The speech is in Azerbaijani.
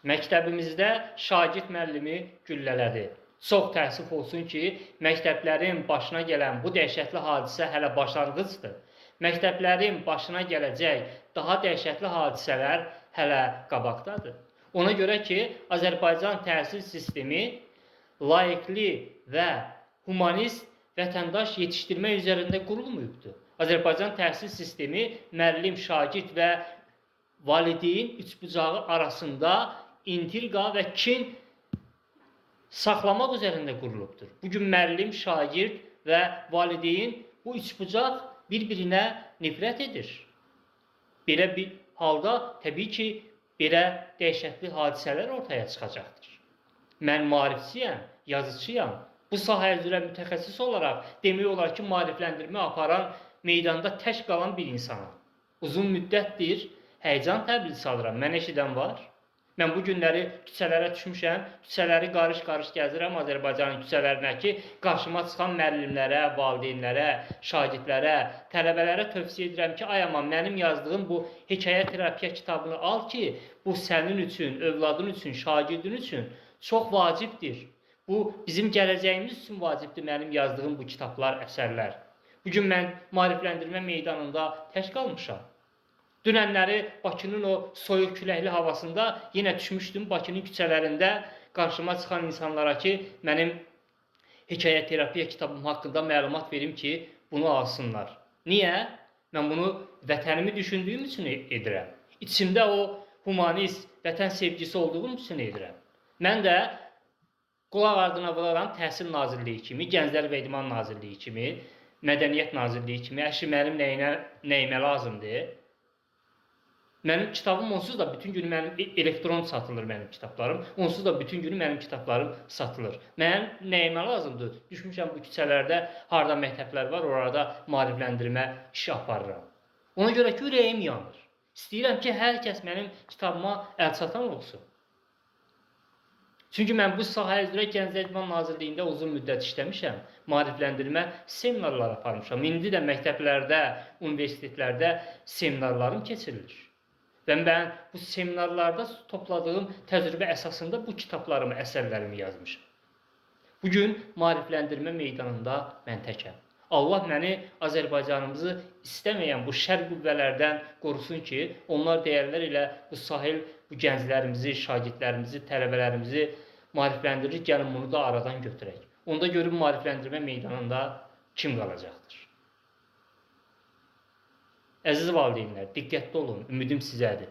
Məktəbimizdə şagird müəllimi güllələdi. Çox təəssüf olsun ki, məktəblərin başına gələn bu dəhşətli hadisə hələ başlanğıcdır. Məktəblərin başına gələcək daha dəhşətli hadisələr hələ qabaqdadır. Ona görə ki, Azərbaycan təhsil sistemi layiqli və humanist vətəndaş yetişdirmək üzərində qurulmayıbdır. Azərbaycan təhsil sistemi müəllim, şagird və valideyn üçbucağı arasında intriqa və kin saxlamaq üzərində qurulubdur. Bugün müəllim, şagird və valideyn bu üçbucaq bir-birinə nifrət edir. Belə bir halda təbii ki, belə dəhşətli hadisələr ortaya çıxacaqdır. Mən maarifçiyəm, yazıçıyam. Bu sahə üzrə mütəxəssis olaraq demək olar ki, maarifləndirmə aparan meydanda tək qalan bir insanam. Uzun müddətdir həyəcan təbliğ salıram. Mən eşidən var. Mən bu günləri küçələrə düşmüşəm, küçələri qarış-qarış gəzirəm Azərbaycanın küçələrinə ki, qarşıma çıxan müəllimlərə, valideynlərə, şagirdlərə, tələbələrə tövsiyə edirəm ki, ay aman, mənim yazdığım bu hekayə terapiya kitabını al ki, bu sənin üçün, övladın üçün, şagirdin üçün çox vacibdir. Bu, bizim gələcəyimiz üçün vacibdir mənim yazdığım bu kitablar, əsərlər. Bugün mən maarifləndirmə meydanında tək qalmışam. Dünənləri Bakının o soyuq küləkli havasında yenə düşmüşdüm Bakının küçələrində qarşıma çıxan insanlara ki, mənim hekayə terapiya kitabım haqqında məlumat verim ki, bunu alsınlar. Niyə? Mən bunu vətənimi düşündüyüm üçün edirəm. İçimdə o humanist, vətən sevgisi olduğum üçün edirəm. Mən də qulaq ardına vuraram Təhsil Nazirliyi kimi, Gənclər və İdman Nazirliyi kimi, Mədəniyyət Nazirliyi kimi, əşi mənim nəyimə lazımdır? Mənim kitabım onsuz da bütün gün mənim elektron satılır mənim kitablarım. Onsuz da bütün gün mənim kitablarım satılır. Mənim nəyimə lazımdır? Düşmüşəm bu küçələrdə, harda məktəblər var, orada maarifləndirmə işi aparıram. Ona görə ki, ürəyim yanır. İstəyirəm ki, hər kəs mənim kitabıma əlçatan olsun. Çünki mən bu sahə üzrə Gənclər İdman Nazirliyində uzun müddət işləmişəm. Maarifləndirmə seminarlar aparmışam. İndi də məktəblərdə, universitetlərdə seminarlarım keçirilir. Və mən bu seminarlarda topladığım təcrübə əsasında bu kitablarımı, əsərlərimi yazmışam. Bugün maarifləndirmə meydanında mən təkəm. Allah məni Azərbaycanımızı istəməyən bu şər qüvvələrdən qorusun ki, onlar dəyərlər ilə bu sahil, bu gənclərimizi, şagirdlərimizi, tələbələrimizi maarifləndirir, gəlin bunu da aradan götürək. Onda görün maarifləndirmə meydanında kim qalacaqdır? Əziz valideynlər, diqqətli olun, ümidim sizədir.